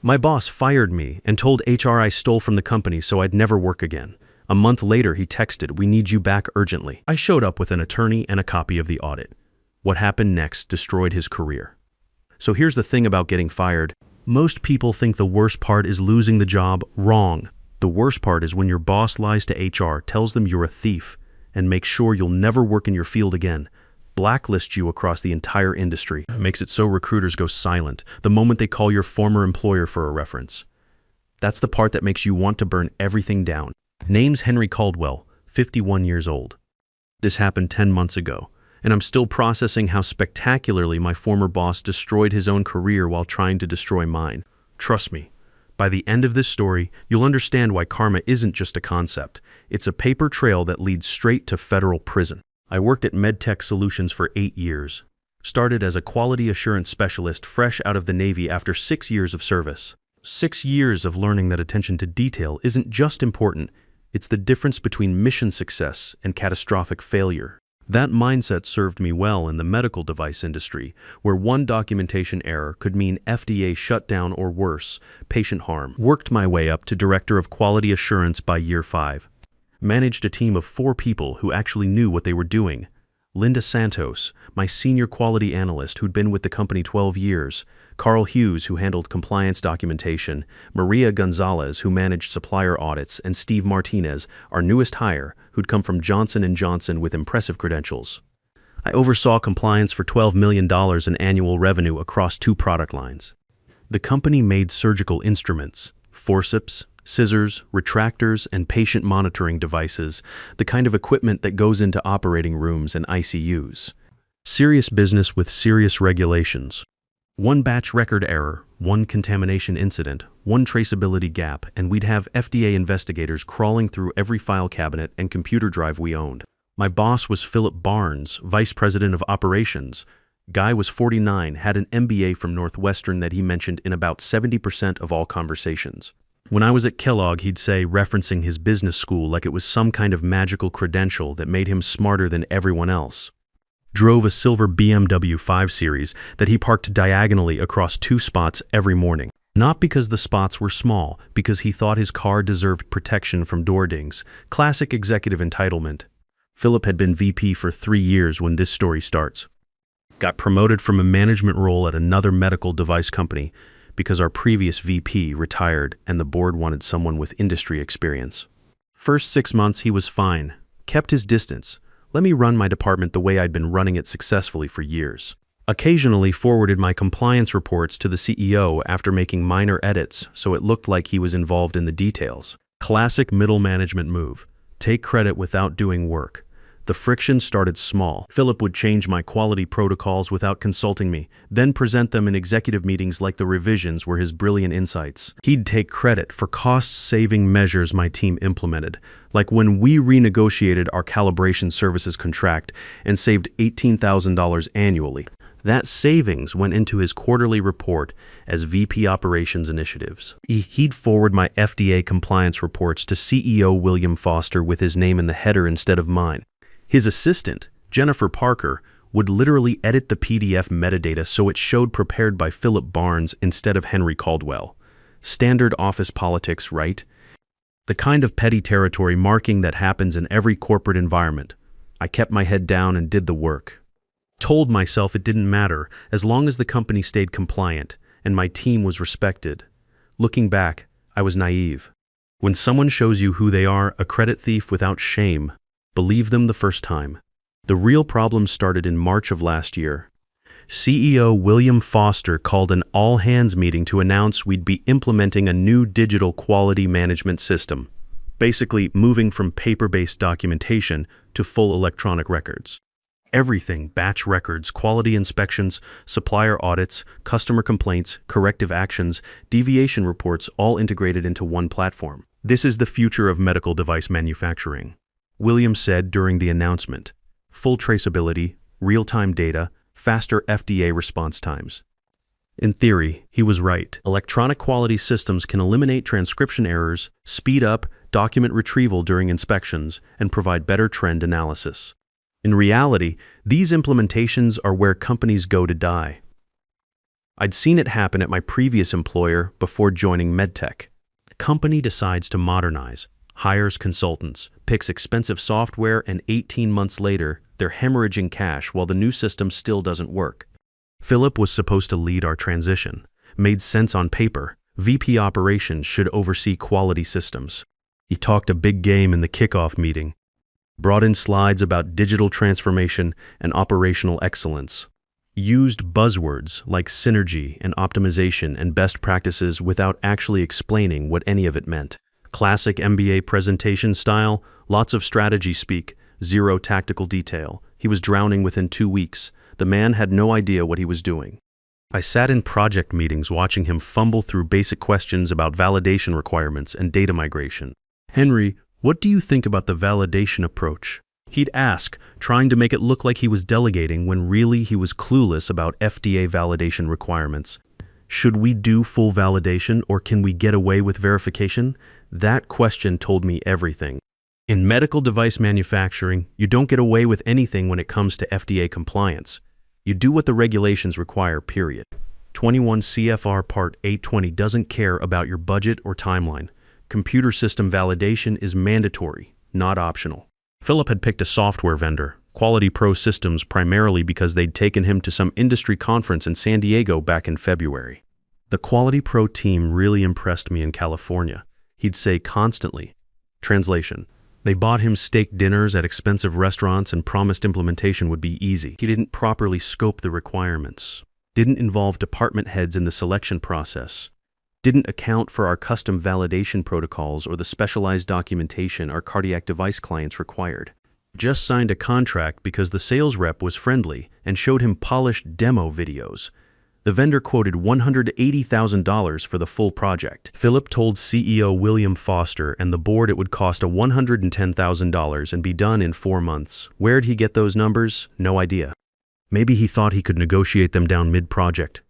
My boss fired me and told HR I stole from the company so I'd never work again. A month later, he texted, "We need you back urgently." I showed up with an attorney and a copy of the audit. What happened next destroyed his career. So here's the thing about getting fired. Most people think the worst part is losing the job. Wrong. The worst part is when your boss lies to HR, tells them you're a thief, and makes sure you'll never work in your field again. Blacklists you across the entire industry. Makes it so recruiters go silent the moment they call your former employer for a reference. That's the part that makes you want to burn everything down. Name's Henry Caldwell, 51 years old. This happened 10 months ago, and I'm still processing how spectacularly my former boss destroyed his own career while trying to destroy mine. Trust me, by the end of this story, you'll understand why karma isn't just a concept. It's a paper trail that leads straight to federal prison. I worked at MedTech Solutions for 8 years. Started as a quality assurance specialist fresh out of the Navy after 6 years of service. 6 years of learning that attention to detail isn't just important, it's the difference between mission success and catastrophic failure. That mindset served me well in the medical device industry, where one documentation error could mean FDA shutdown or worse, patient harm. Worked my way up to Director of Quality Assurance by year 5. Managed a team of 4 people who actually knew what they were doing. Linda Santos, my senior quality analyst who'd been with the company 12 years, Carl Hughes, who handled compliance documentation, Maria Gonzalez, who managed supplier audits, and Steve Martinez, our newest hire, who'd come from Johnson & Johnson with impressive credentials. I oversaw compliance for $12 million in annual revenue across 2 product lines. The company made surgical instruments, forceps, scissors, retractors, and patient monitoring devices, the kind of equipment that goes into operating rooms and ICUs. Serious business with serious regulations. 1 batch record error, 1 contamination incident, 1 traceability gap, and we'd have FDA investigators crawling through every file cabinet and computer drive we owned. My boss was Philip Barnes, Vice President of Operations. Guy was 49, had an MBA from Northwestern that he mentioned in about 70% of all conversations. When I was at Kellogg, he'd say, referencing his business school like it was some kind of magical credential that made him smarter than everyone else. Drove a silver BMW 5 Series that he parked diagonally across 2 spots every morning. Not because the spots were small, because he thought his car deserved protection from door dings. Classic executive entitlement. Philip had been VP for 3 years when this story starts. Got promoted from a management role at another medical device company because our previous VP retired and the board wanted someone with industry experience. First 6 months he was fine, kept his distance, let me run my department the way I'd been running it successfully for years. Occasionally forwarded my compliance reports to the CEO after making minor edits so it looked like he was involved in the details. Classic middle management move. Take credit without doing work. The friction started small. Philip would change my quality protocols without consulting me, then present them in executive meetings like the revisions were his brilliant insights. He'd take credit for cost-saving measures my team implemented, like when we renegotiated our calibration services contract and saved $18,000 annually. That savings went into his quarterly report as VP Operations Initiatives. He'd forward my FDA compliance reports to CEO William Foster with his name in the header instead of mine. His assistant, Jennifer Parker, would literally edit the PDF metadata so it showed prepared by Philip Barnes instead of Henry Caldwell. Standard office politics, right? The kind of petty territory marking that happens in every corporate environment. I kept my head down and did the work. Told myself it didn't matter as long as the company stayed compliant and my team was respected. Looking back, I was naive. When someone shows you who they are, a credit thief without shame, believe them the first time. The real problem started in March of last year. CEO William Foster called an all-hands meeting to announce we'd be implementing a new digital quality management system, basically moving from paper-based documentation to full electronic records. Everything, batch records, quality inspections, supplier audits, customer complaints, corrective actions, deviation reports, all integrated into one platform. This is the future of medical device manufacturing. William said during the announcement, full traceability, real-time data, faster FDA response times. In theory, he was right. Electronic quality systems can eliminate transcription errors, speed up document retrieval during inspections, and provide better trend analysis. In reality, these implementations are where companies go to die. I'd seen it happen at my previous employer before joining MedTech. A company decides to modernize, hires consultants, picks expensive software, and 18 months later, they're hemorrhaging cash while the new system still doesn't work. Philip was supposed to lead our transition. Made sense on paper. VP Operations should oversee quality systems. He talked a big game in the kickoff meeting. Brought in slides about digital transformation and operational excellence. Used buzzwords like synergy and optimization and best practices without actually explaining what any of it meant. Classic MBA presentation style, lots of strategy speak, zero tactical detail. He was drowning within 2 weeks. The man had no idea what he was doing. I sat in project meetings watching him fumble through basic questions about validation requirements and data migration. "Henry, what do you think about the validation approach?" He'd ask, trying to make it look like he was delegating when really he was clueless about FDA validation requirements. "Should we do full validation or can we get away with verification?" That question told me everything. In medical device manufacturing, you don't get away with anything when it comes to FDA compliance. You do what the regulations require, period. 21 CFR Part 820 doesn't care about your budget or timeline. Computer system validation is mandatory, not optional. Philip had picked a software vendor, Quality Pro Systems, primarily because they'd taken him to some industry conference in San Diego back in February. The Quality Pro team really impressed me in California. He'd say constantly. Translation: they bought him steak dinners at expensive restaurants and promised implementation would be easy. He didn't properly scope the requirements. Didn't involve department heads in the selection process. Didn't account for our custom validation protocols or the specialized documentation our cardiac device clients required. Just signed a contract because the sales rep was friendly and showed him polished demo videos. The vendor quoted $180,000 for the full project. Philip told CEO William Foster and the board it would cost $110,000 and be done in 4 months. Where'd he get those numbers? No idea. Maybe he thought he could negotiate them down mid-project.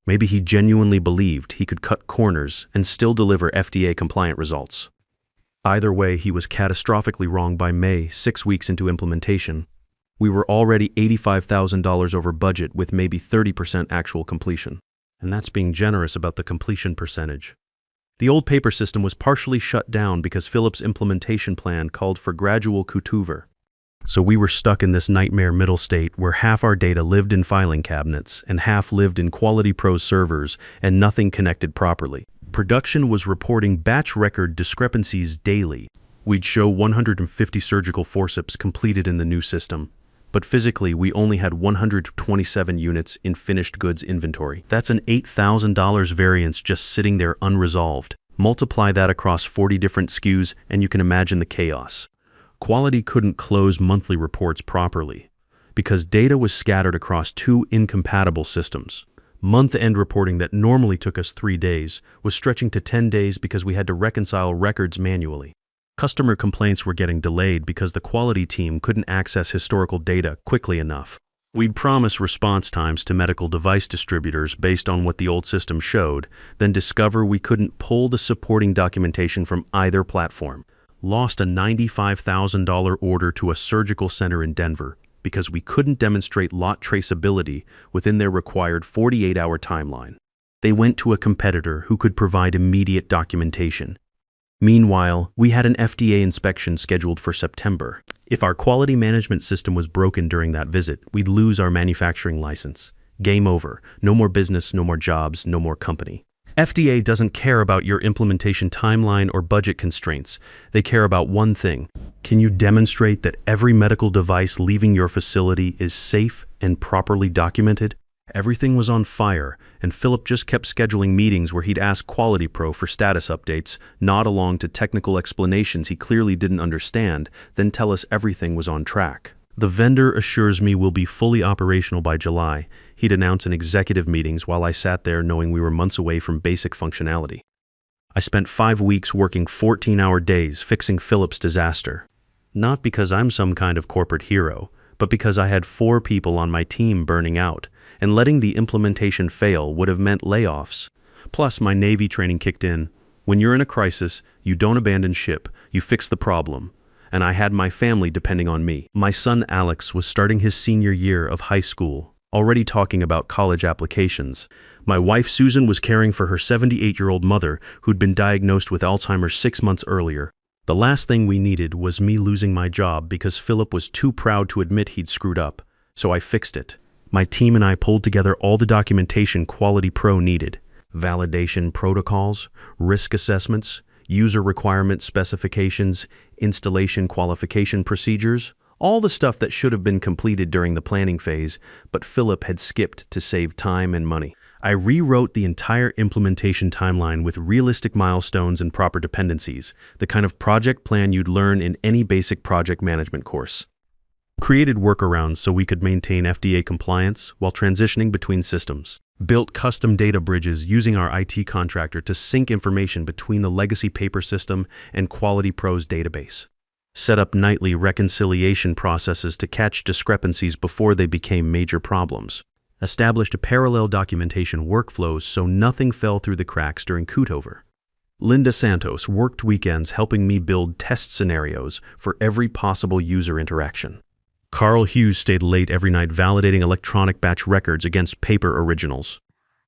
Maybe he genuinely believed he could cut corners and still deliver FDA-compliant results. Either way, he was catastrophically wrong by May, 6 weeks into implementation. We were already $85,000 over budget with maybe 30% actual completion. And that's being generous about the completion percentage. The old paper system was partially shut down because Philip's implementation plan called for gradual cutover. So we were stuck in this nightmare middle state where half our data lived in filing cabinets and half lived in Quality Pro servers and nothing connected properly. Production was reporting batch record discrepancies daily. We'd show 150 surgical forceps completed in the new system, but physically we only had 127 units in finished goods inventory. That's an $8,000 variance just sitting there unresolved. Multiply that across 40 different SKUs and you can imagine the chaos. Quality couldn't close monthly reports properly because data was scattered across 2 incompatible systems. Month-end reporting that normally took us 3 days was stretching to 10 days because we had to reconcile records manually. Customer complaints were getting delayed because the quality team couldn't access historical data quickly enough. We'd promise response times to medical device distributors based on what the old system showed, then discover we couldn't pull the supporting documentation from either platform. Lost a $95,000 order to a surgical center in Denver because we couldn't demonstrate lot traceability within their required 48-hour timeline. They went to a competitor who could provide immediate documentation. Meanwhile, we had an FDA inspection scheduled for September. If our quality management system was broken during that visit, we'd lose our manufacturing license. Game over. No more business, no more jobs, no more company. FDA doesn't care about your implementation timeline or budget constraints. They care about one thing. Can you demonstrate that every medical device leaving your facility is safe and properly documented? Everything was on fire, and Philip just kept scheduling meetings where he'd ask Quality Pro for status updates, nod along to technical explanations he clearly didn't understand, then tell us everything was on track. The vendor assures me we'll be fully operational by July. He'd announce in executive meetings while I sat there knowing we were months away from basic functionality. I spent 5 weeks working 14-hour days fixing Philip's disaster. Not because I'm some kind of corporate hero, but because I had 4 people on my team burning out, and letting the implementation fail would have meant layoffs. Plus, my Navy training kicked in. When you're in a crisis, you don't abandon ship, you fix the problem. And I had my family depending on me. My son Alex was starting his senior year of high school. already talking about college applications. My wife Susan was caring for her 78-year-old mother who'd been diagnosed with Alzheimer's 6 months earlier. The last thing we needed was me losing my job because Philip was too proud to admit he'd screwed up, so I fixed it. My team and I pulled together all the documentation Quality Pro needed: validation protocols, risk assessments, user requirement specifications, installation qualification procedures, all the stuff that should have been completed during the planning phase, but Philip had skipped to save time and money. I rewrote the entire implementation timeline with realistic milestones and proper dependencies, the kind of project plan you'd learn in any basic project management course. Created workarounds so we could maintain FDA compliance while transitioning between systems. Built custom data bridges using our IT contractor to sync information between the legacy paper system and Quality Pro's database. Set up nightly reconciliation processes to catch discrepancies before they became major problems. Established parallel documentation workflows so nothing fell through the cracks during cutover. Linda Santos worked weekends helping me build test scenarios for every possible user interaction. Carl Hughes stayed late every night validating electronic batch records against paper originals.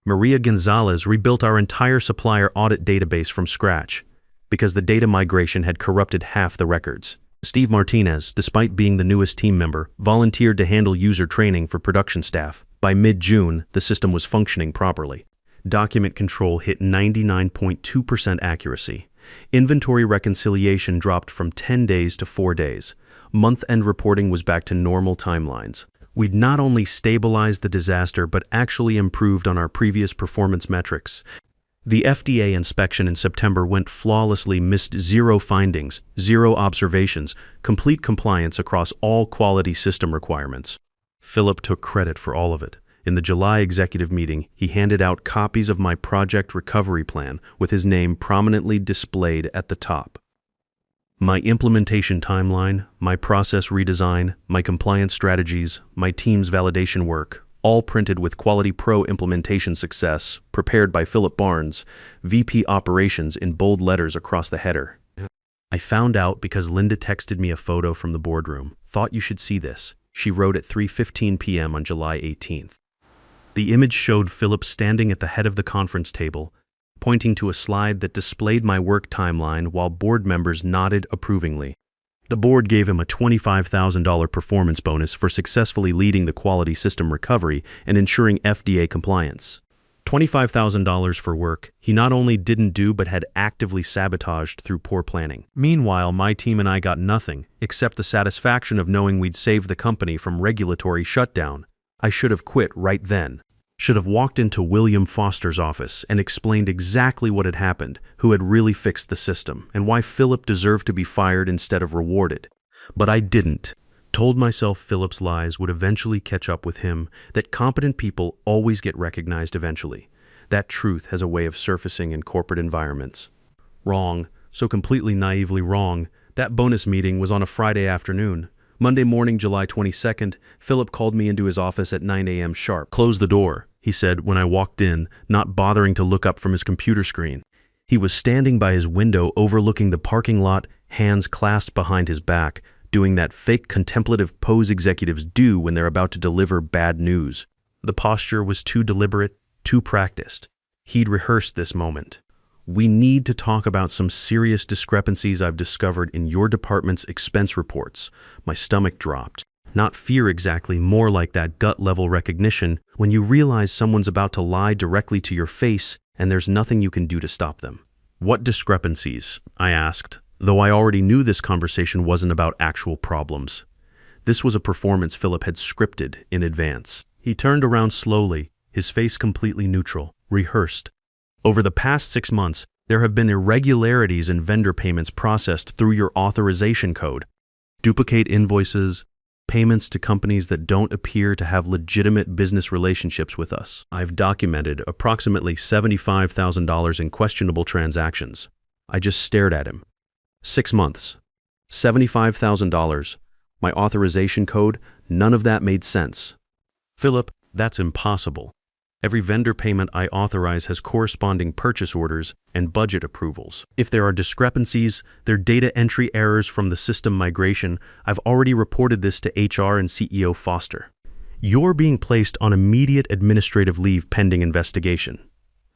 Maria Gonzalez rebuilt our entire supplier audit database from scratch because the data migration had corrupted half the records. Steve Martinez, despite being the newest team member, volunteered to handle user training for production staff. By mid-June, the system was functioning properly. Document control hit 99.2% accuracy. Inventory reconciliation dropped from 10 days to 4 days. Month-end reporting was back to normal timelines. We'd not only stabilized the disaster, but actually improved on our previous performance metrics. The FDA inspection in September went flawlessly, missed 0 findings, 0 observations, complete compliance across all quality system requirements. Philip took credit for all of it. In the July executive meeting, he handed out copies of my project recovery plan with his name prominently displayed at the top. My implementation timeline, my process redesign, my compliance strategies, my team's validation work, all printed with Quality Pro implementation success, prepared by Philip Barnes, VP Operations, in bold letters across the header. I found out because Linda texted me a photo from the boardroom. Thought you should see this, she wrote at 3:15 p.m. on July 18th. The image showed Philip standing at the head of the conference table, pointing to a slide that displayed my work timeline while board members nodded approvingly. The board gave him a $25,000 performance bonus for successfully leading the quality system recovery and ensuring FDA compliance. $25,000 for work he not only didn't do but had actively sabotaged through poor planning. Meanwhile, my team and I got nothing except the satisfaction of knowing we'd saved the company from regulatory shutdown. I should have quit right then. Should have walked into William Foster's office and explained exactly what had happened, who had really fixed the system, and why Philip deserved to be fired instead of rewarded. But I didn't. Told myself Philip's lies would eventually catch up with him, that competent people always get recognized eventually. That truth has a way of surfacing in corporate environments. Wrong, so completely naively wrong. That bonus meeting was on a Friday afternoon. Monday morning, July 22nd, Philip called me into his office at 9 a.m. sharp. "Close the door," he said when I walked in, not bothering to look up from his computer screen. He was standing by his window overlooking the parking lot, hands clasped behind his back, doing that fake contemplative pose executives do when they're about to deliver bad news. The posture was too deliberate, too practiced. He'd rehearsed this moment. "We need to talk about some serious discrepancies I've discovered in your department's expense reports." My stomach dropped. Not fear exactly, more like that gut-level recognition when you realize someone's about to lie directly to your face and there's nothing you can do to stop them. "What discrepancies?" I asked, though I already knew this conversation wasn't about actual problems. This was a performance Philip had scripted in advance. He turned around slowly, his face completely neutral, rehearsed. "Over the past 6 months, there have been irregularities in vendor payments processed through your authorization code. Duplicate invoices, payments to companies that don't appear to have legitimate business relationships with us. I've documented approximately $75,000 in questionable transactions." I just stared at him. 6 months. $75,000. My authorization code, none of that made sense. "Philip, that's impossible. Every vendor payment I authorize has corresponding purchase orders and budget approvals. If there are discrepancies, they're data entry errors from the system migration. I've already reported this to HR and CEO Foster." You're being placed on immediate administrative leave pending investigation.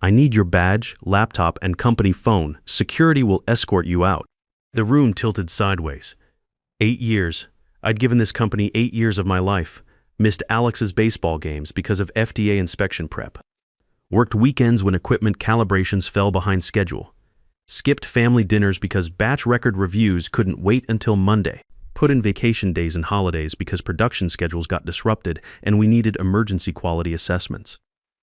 I need your badge, laptop, and company phone. Security will escort you out. The room tilted sideways. 8 years. I'd given this company 8 years of my life. Missed Alex's baseball games because of FDA inspection prep. Worked weekends when equipment calibrations fell behind schedule. Skipped family dinners because batch record reviews couldn't wait until Monday. Put in vacation days and holidays because production schedules got disrupted and we needed emergency quality assessments.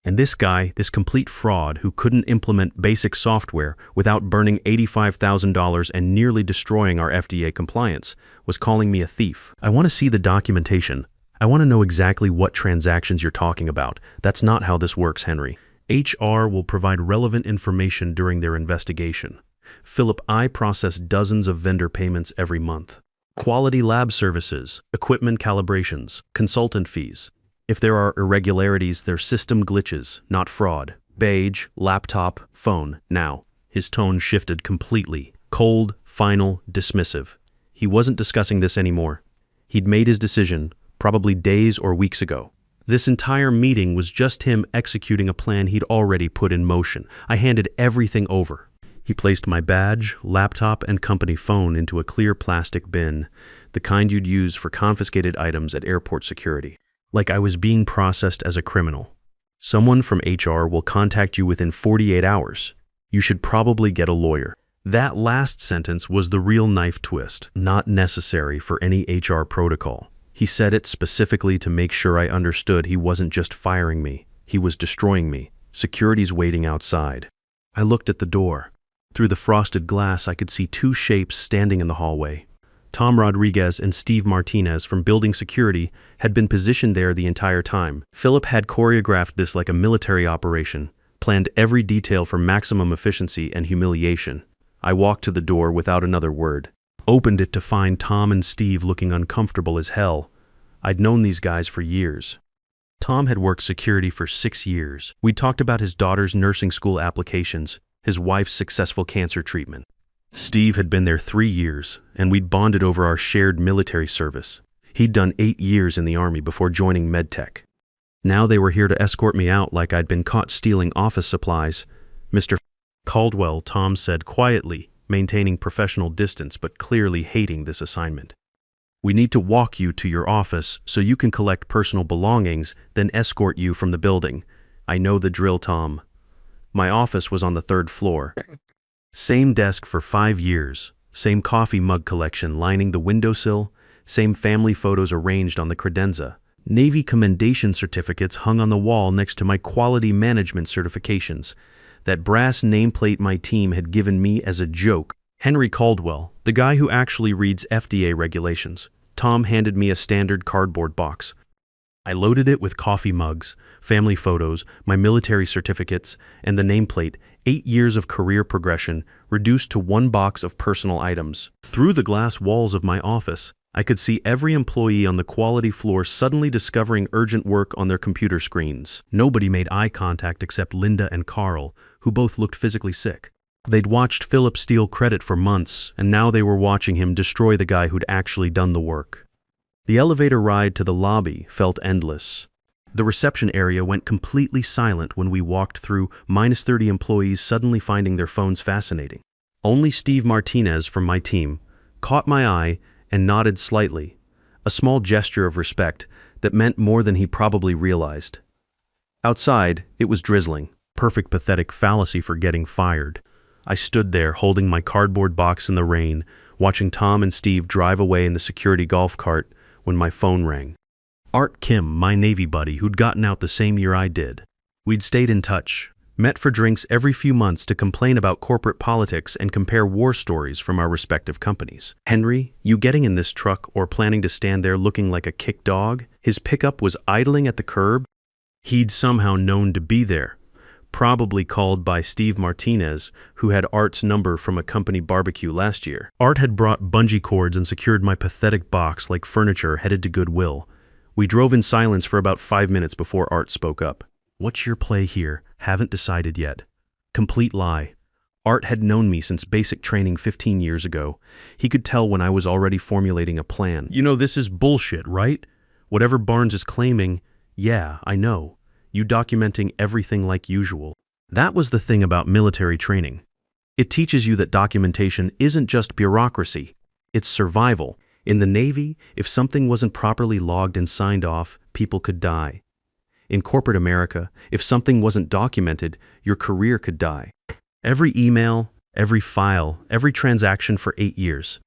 And this guy, this complete fraud who couldn't implement basic software without burning $85,000 and nearly destroying our FDA compliance, was calling me a thief. I want to see the documentation. I want to know exactly what transactions you're talking about. That's not how this works, Henry. HR will provide relevant information during their investigation. Philip, I process dozens of vendor payments every month. Quality lab services, equipment calibrations, consultant fees. If there are irregularities, they're system glitches, not fraud. Badge, laptop, phone. Now, his tone shifted completely. Cold, final, dismissive. He wasn't discussing this anymore. He'd made his decision, probably days or weeks ago. This entire meeting was just him executing a plan he'd already put in motion. I handed everything over. He placed my badge, laptop, and company phone into a clear plastic bin, the kind you'd use for confiscated items at airport security. Like I was being processed as a criminal. Someone from HR will contact you within 48 hours. You should probably get a lawyer. That last sentence was the real knife twist, not necessary for any HR protocol. He said it specifically to make sure I understood he wasn't just firing me, he was destroying me. Security's waiting outside. I looked at the door. Through the frosted glass, I could see two shapes standing in the hallway. Tom Rodriguez and Steve Martinez from Building Security had been positioned there the entire time. Philip had choreographed this like a military operation, planned every detail for maximum efficiency and humiliation. I walked to the door without another word. Opened it to find Tom and Steve looking uncomfortable as hell. I'd known these guys for years. Tom had worked security for 6 years. We talked about his daughter's nursing school applications, his wife's successful cancer treatment. Steve had been there 3 years, and we'd bonded over our shared military service. He'd done 8 years in the Army before joining MedTech. Now they were here to escort me out like I'd been caught stealing office supplies. Mr. Caldwell, Tom said quietly, maintaining professional distance but clearly hating this assignment. We need to walk you to your office so you can collect personal belongings, then escort you from the building. I know the drill, Tom. My office was on the 3rd floor. Same desk for 5 years, same coffee mug collection lining the windowsill, same family photos arranged on the credenza, Navy commendation certificates hung on the wall next to my quality management certifications, that brass nameplate my team had given me as a joke. Henry Caldwell, the guy who actually reads FDA regulations. Tom handed me a standard cardboard box. I loaded it with coffee mugs, family photos, my military certificates, and the nameplate, 8 years of career progression, reduced to 1 box of personal items. Through the glass walls of my office, I could see every employee on the quality floor suddenly discovering urgent work on their computer screens. Nobody made eye contact except Linda and Carl, who both looked physically sick. They'd watched Philip steal credit for months, and now they were watching him destroy the guy who'd actually done the work. The elevator ride to the lobby felt endless. The reception area went completely silent when we walked through, -30 employees suddenly finding their phones fascinating. Only Steve Martinez from my team caught my eye and nodded slightly, a small gesture of respect that meant more than he probably realized. Outside, it was drizzling, perfect pathetic fallacy for getting fired. I stood there holding my cardboard box in the rain, watching Tom and Steve drive away in the security golf cart when my phone rang. Art Kim, my Navy buddy who'd gotten out the same year I did. We'd stayed in touch, met for drinks every few months to complain about corporate politics and compare war stories from our respective companies. Henry, you getting in this truck or planning to stand there looking like a kick dog? His pickup was idling at the curb. He'd somehow known to be there, probably called by Steve Martinez, who had Art's number from a company barbecue last year. Art had brought bungee cords and secured my pathetic box like furniture headed to Goodwill. We drove in silence for about 5 minutes before Art spoke up. What's your play here? Haven't decided yet. Complete lie. Art had known me since basic training 15 years ago. He could tell when I was already formulating a plan. You know, this is bullshit, right? Whatever Barnes is claiming, yeah, I know. You documenting everything like usual. That was the thing about military training. It teaches you that documentation isn't just bureaucracy, it's survival. In the Navy, if something wasn't properly logged and signed off, people could die. In corporate America, if something wasn't documented, your career could die. Every email, every file, every transaction for 8 years.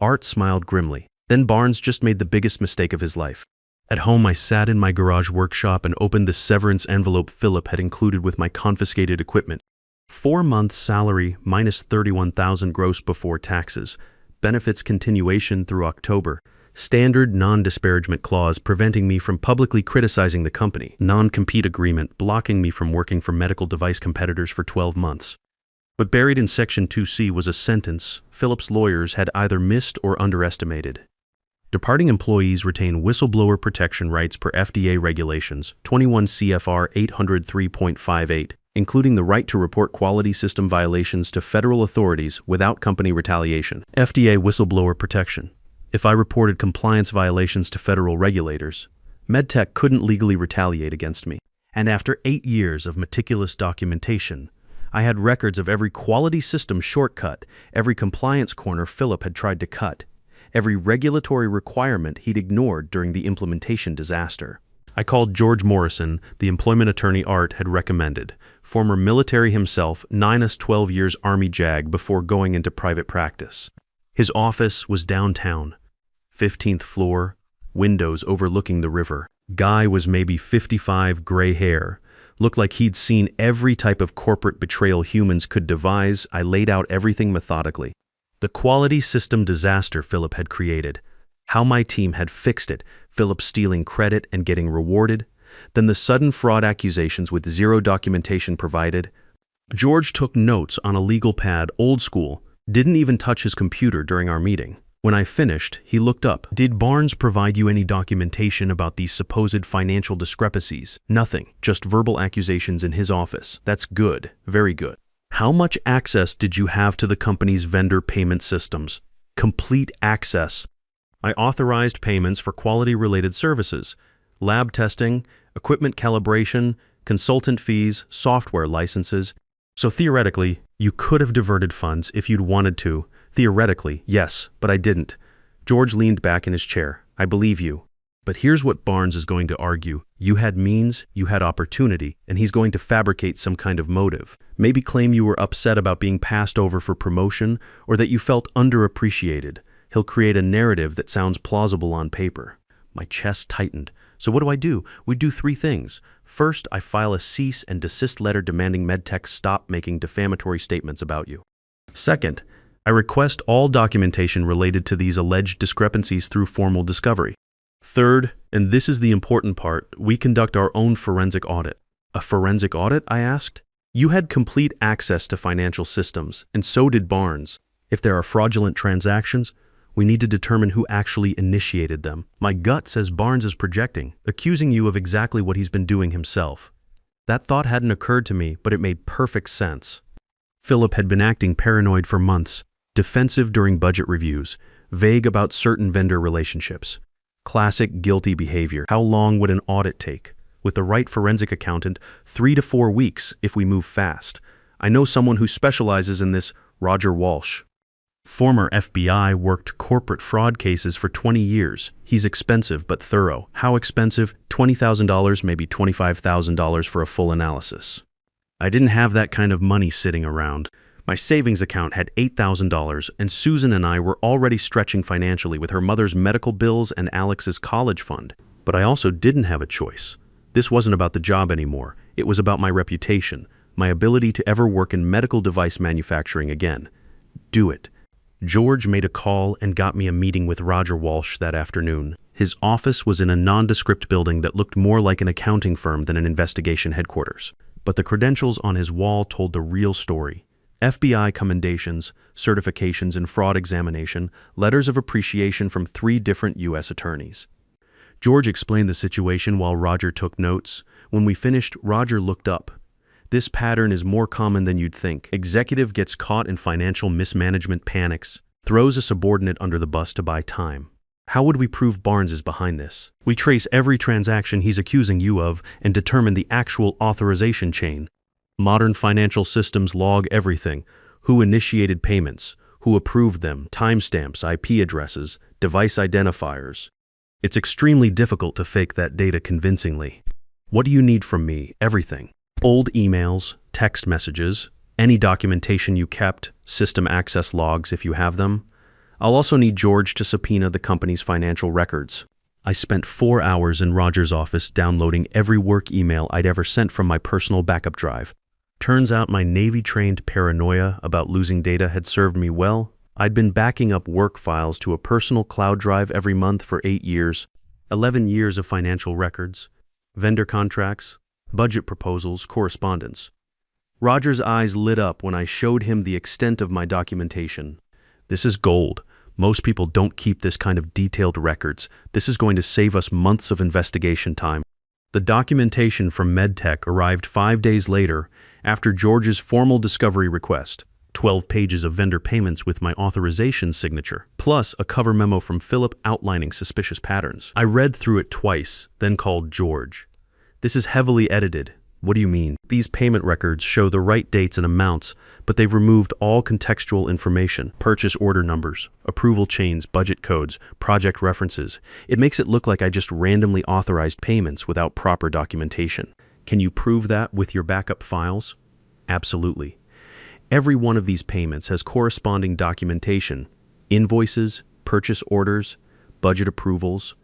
Art smiled grimly. Then Barnes just made the biggest mistake of his life. At home, I sat in my garage workshop and opened the severance envelope Philip had included with my confiscated equipment. 4 months' salary minus $31,000 gross before taxes. Benefits continuation through October. Standard non-disparagement clause preventing me from publicly criticizing the company. Non-compete agreement blocking me from working for medical device competitors for 12 months. But buried in Section 2C was a sentence Philip's lawyers had either missed or underestimated. Departing employees retain whistleblower protection rights per FDA regulations 21 CFR 803.58, including the right to report quality system violations to federal authorities without company retaliation. FDA whistleblower protection. If I reported compliance violations to federal regulators, MedTech couldn't legally retaliate against me. And after 8 years of meticulous documentation, I had records of every quality system shortcut, every compliance corner Philip had tried to cut, every regulatory requirement he'd ignored during the implementation disaster. I called George Morrison, the employment attorney Art had recommended, former military himself, 9-12 years Army JAG before going into private practice. His office was downtown, 15th floor, windows overlooking the river. Guy was maybe 55, gray hair. Looked like he'd seen every type of corporate betrayal humans could devise. I laid out everything methodically. The quality system disaster Philip had created, how my team had fixed it, Philip stealing credit and getting rewarded, then the sudden fraud accusations with zero documentation provided. George took notes on a legal pad, old school, didn't even touch his computer during our meeting. When I finished, he looked up. Did Barnes provide you any documentation about these supposed financial discrepancies? Nothing, just verbal accusations in his office. That's good, very good. How much access did you have to the company's vendor payment systems? Complete access. I authorized payments for quality-related services, lab testing, equipment calibration, consultant fees, software licenses. So theoretically, you could have diverted funds if you'd wanted to. Theoretically, yes, but I didn't. George leaned back in his chair. I believe you. But here's what Barnes is going to argue. You had means, you had opportunity, and he's going to fabricate some kind of motive. Maybe claim you were upset about being passed over for promotion, or that you felt underappreciated. He'll create a narrative that sounds plausible on paper. My chest tightened. So what do? We do 3 things. First, I file a cease and desist letter demanding MedTech stop making defamatory statements about you. Second, I request all documentation related to these alleged discrepancies through formal discovery. Third, and this is the important part, we conduct our own forensic audit. A forensic audit, I asked? You had complete access to financial systems, and so did Barnes. If there are fraudulent transactions, we need to determine who actually initiated them. My gut says Barnes is projecting, accusing you of exactly what he's been doing himself. That thought hadn't occurred to me, but it made perfect sense. Philip had been acting paranoid for months, defensive during budget reviews, vague about certain vendor relationships. Classic guilty behavior. How long would an audit take? With the right forensic accountant, 3 to 4 weeks if we move fast. I know someone who specializes in this, Roger Walsh. Former FBI, worked corporate fraud cases for 20 years. He's expensive but thorough. How expensive? $20,000, maybe $25,000 for a full analysis. I didn't have that kind of money sitting around. My savings account had $8,000, and Susan and I were already stretching financially with her mother's medical bills and Alex's college fund. But I also didn't have a choice. This wasn't about the job anymore. It was about my reputation, my ability to ever work in medical device manufacturing again. Do it. George made a call and got me a meeting with Roger Walsh that afternoon. His office was in a nondescript building that looked more like an accounting firm than an investigation headquarters. But the credentials on his wall told the real story. FBI commendations, certifications in fraud examination, letters of appreciation from 3 different U.S. attorneys. George explained the situation while Roger took notes. When we finished, Roger looked up. This pattern is more common than you'd think. Executive gets caught in financial mismanagement, panics, throws a subordinate under the bus to buy time. How would we prove Barnes is behind this? We trace every transaction he's accusing you of and determine the actual authorization chain. Modern financial systems log everything: who initiated payments, who approved them, timestamps, IP addresses, device identifiers. It's extremely difficult to fake that data convincingly. What do you need from me? Everything. Old emails, text messages, any documentation you kept, system access logs if you have them. I'll also need George to subpoena the company's financial records. I spent 4 hours in Roger's office downloading every work email I'd ever sent from my personal backup drive. Turns out my Navy-trained paranoia about losing data had served me well. I'd been backing up work files to a personal cloud drive every month for 8 years, 11 years of financial records, vendor contracts, budget proposals, correspondence. Roger's eyes lit up when I showed him the extent of my documentation. This is gold. Most people don't keep this kind of detailed records. This is going to save us months of investigation time. The documentation from MedTech arrived 5 days later after George's formal discovery request. 12 pages of vendor payments with my authorization signature, plus a cover memo from Philip outlining suspicious patterns. I read through it twice, then called George. This is heavily edited. What do you mean? These payment records show the right dates and amounts, but they've removed all contextual information: purchase order numbers, approval chains, budget codes, project references. It makes it look like I just randomly authorized payments without proper documentation. Can you prove that with your backup files? Absolutely. Every one of these payments has corresponding documentation: invoices, purchase orders, budget approvals.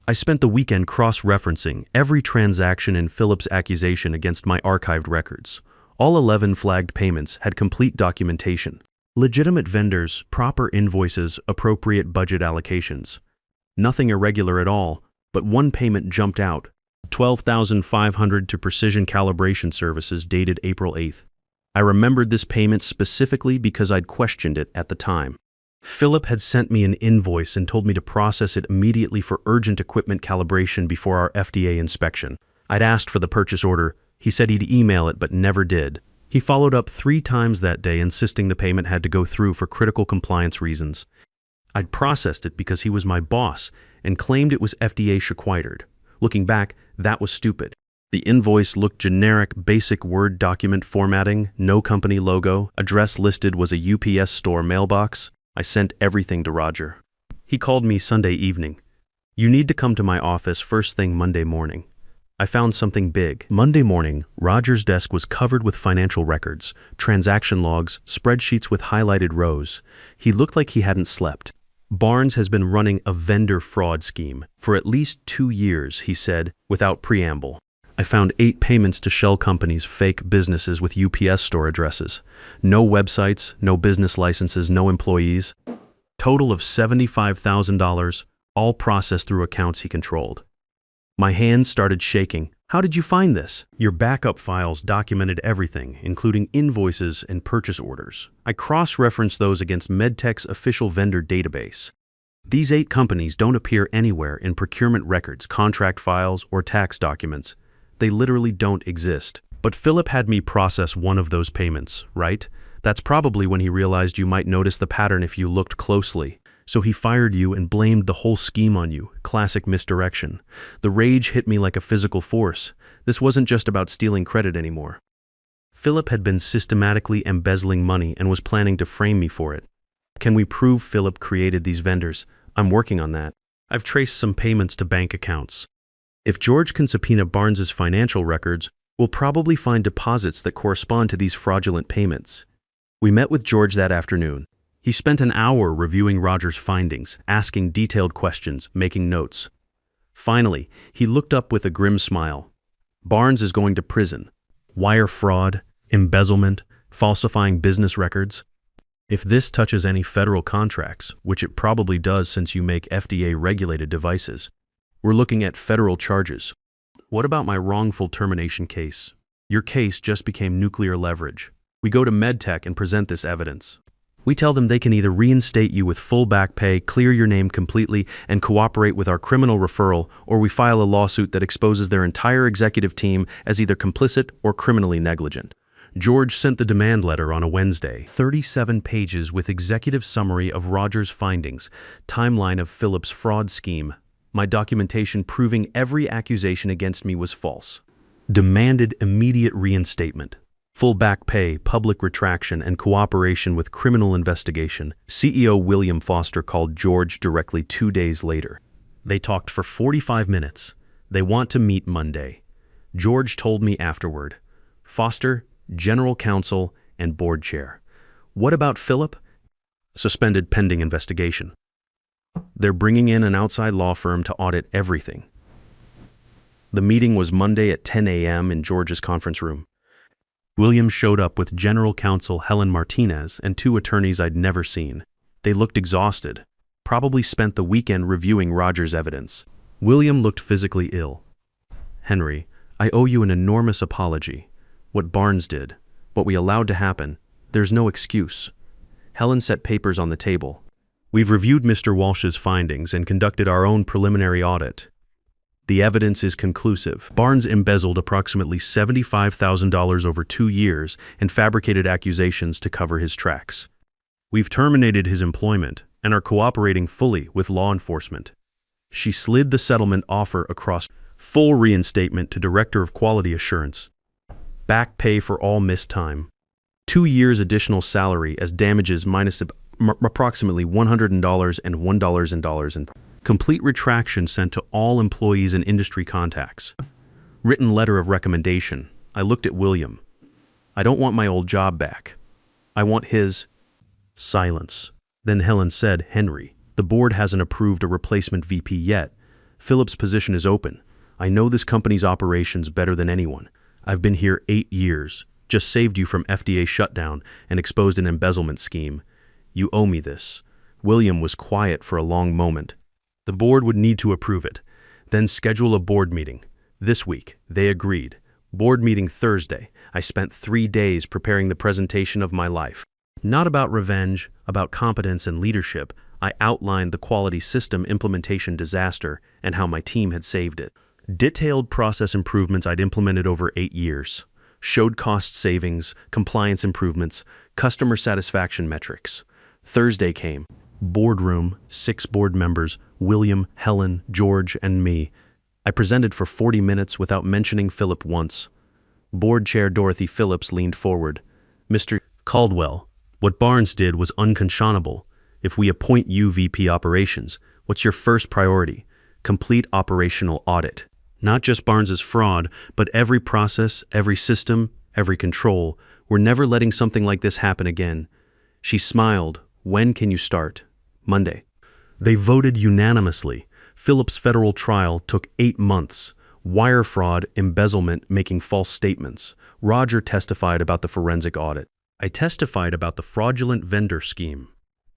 I spent the weekend cross-referencing every transaction in Philip's accusation against my archived records. All 11 flagged payments had complete documentation: legitimate vendors, proper invoices, appropriate budget allocations. Nothing irregular at all, but one payment jumped out: $12,500 to Precision Calibration Services, dated April 8th. I remembered this payment specifically because I'd questioned it at the time. Philip had sent me an invoice and told me to process it immediately for urgent equipment calibration before our FDA inspection. I'd asked for the purchase order. He said he'd email it, but never did. He followed up 3 times that day, insisting the payment had to go through for critical compliance reasons. I'd processed it because he was my boss and claimed it was FDA required. Looking back, that was stupid. The invoice looked generic, basic Word document formatting, no company logo, address listed was a UPS store mailbox. I sent everything to Roger. He called me Sunday evening. "You need to come to my office first thing Monday morning." I found something big. Monday morning, Roger's desk was covered with financial records, transaction logs, spreadsheets with highlighted rows. He looked like he hadn't slept. "Barnes has been running a vendor fraud scheme for at least 2 years," he said, without preamble. I found 8 payments to shell companies, fake businesses with UPS store addresses. No websites, no business licenses, no employees. Total of $75,000, all processed through accounts he controlled. My hands started shaking. "How did you find this?" "Your backup files documented everything, including invoices and purchase orders. I cross-referenced those against MedTech's official vendor database. These 8 companies don't appear anywhere in procurement records, contract files, or tax documents. They literally don't exist. But Philip had me process one of those payments, right? That's probably when he realized you might notice the pattern if you looked closely. So he fired you and blamed the whole scheme on you. Classic misdirection. The rage hit me like a physical force. This wasn't just about stealing credit anymore. Philip had been systematically embezzling money and was planning to frame me for it. Can we prove Philip created these vendors? I'm working on that. I've traced some payments to bank accounts. If George can subpoena Barnes's financial records, we'll probably find deposits that correspond to these fraudulent payments. We met with George that afternoon. He spent an hour reviewing Roger's findings, asking detailed questions, making notes. Finally, he looked up with a grim smile. "Barnes is going to prison. Wire fraud, embezzlement, falsifying business records. If this touches any federal contracts, which it probably does since you make FDA-regulated devices, we're looking at federal charges. What about my wrongful termination case? Your case just became nuclear leverage. We go to MedTech and present this evidence. We tell them they can either reinstate you with full back pay, clear your name completely, and cooperate with our criminal referral, or we file a lawsuit that exposes their entire executive team as either complicit or criminally negligent. George sent the demand letter on a Wednesday, 37 pages with executive summary of Rogers' findings, timeline of Phillips' fraud scheme, my documentation proving every accusation against me was false. Demanded immediate reinstatement. Full back pay, public retraction, and cooperation with criminal investigation. CEO William Foster called George directly 2 days later. They talked for 45 minutes. They want to meet Monday. George told me afterward. Foster, general counsel, and board chair. What about Philip? Suspended pending investigation. They're bringing in an outside law firm to audit everything. The meeting was Monday at 10 a.m. in George's conference room. William showed up with general counsel Helen Martinez and 2 attorneys I'd never seen. They looked exhausted, probably spent the weekend reviewing Rogers' evidence. William looked physically ill. Henry, I owe you an enormous apology. What Barnes did, what we allowed to happen, there's no excuse. Helen set papers on the table. We've reviewed Mr. Walsh's findings and conducted our own preliminary audit. The evidence is conclusive. Barnes embezzled approximately $75,000 over 2 years and fabricated accusations to cover his tracks. We've terminated his employment and are cooperating fully with law enforcement. She slid the settlement offer across. Full reinstatement to Director of Quality Assurance. Back pay for all missed time. 2 years additional salary as damages minus approximately $100 and $1 in complete retraction sent to all employees and industry contacts. Written letter of recommendation. I looked at William. I don't want my old job back. I want his. Silence. Then Helen said, Henry, the board hasn't approved a replacement VP yet. Phillips' position is open. I know this company's operations better than anyone. I've been here 8 years, just saved you from FDA shutdown and exposed an embezzlement scheme. You owe me this. William was quiet for a long moment. The board would need to approve it, then schedule a board meeting. This week, they agreed. Board meeting Thursday. I spent 3 days preparing the presentation of my life. Not about revenge, about competence and leadership. I outlined the quality system implementation disaster and how my team had saved it. Detailed process improvements I'd implemented over 8 years. Showed cost savings, compliance improvements, customer satisfaction metrics. Thursday came. Boardroom, 6 board members, William, Helen, George, and me. I presented for 40 minutes without mentioning Philip once. Board chair Dorothy Phillips leaned forward. Mr. Caldwell, what Barnes did was unconscionable. If we appoint you VP Operations, what's your first priority? Complete operational audit. Not just Barnes's fraud, but every process, every system, every control. We're never letting something like this happen again. She smiled. When can you start? Monday. They voted unanimously. Phillips' federal trial took 8 months. Wire fraud, embezzlement, making false statements. Roger testified about the forensic audit. I testified about the fraudulent vendor scheme.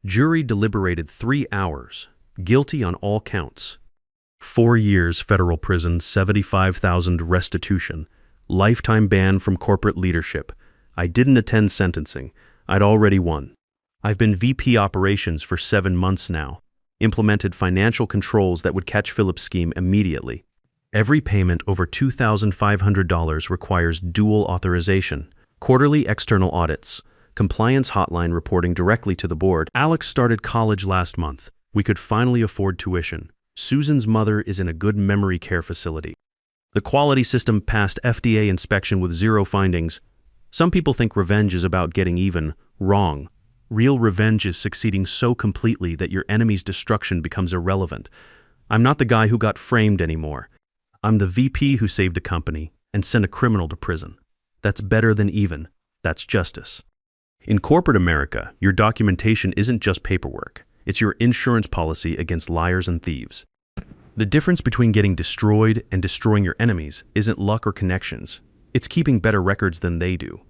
Jury deliberated 3 hours. Guilty on all counts. 4 years federal prison, $75,000 restitution. Lifetime ban from corporate leadership. I didn't attend sentencing. I'd already won. I've been VP Operations for 7 months now. Implemented financial controls that would catch Phillips' scheme immediately. Every payment over $2,500 requires dual authorization. Quarterly external audits. Compliance hotline reporting directly to the board. Alex started college last month. We could finally afford tuition. Susan's mother is in a good memory care facility. The quality system passed FDA inspection with 0 findings. Some people think revenge is about getting even. Wrong. Real revenge is succeeding so completely that your enemy's destruction becomes irrelevant. I'm not the guy who got framed anymore. I'm the VP who saved a company and sent a criminal to prison. That's better than even. That's justice. In corporate America, your documentation isn't just paperwork. It's your insurance policy against liars and thieves. The difference between getting destroyed and destroying your enemies isn't luck or connections. It's keeping better records than they do.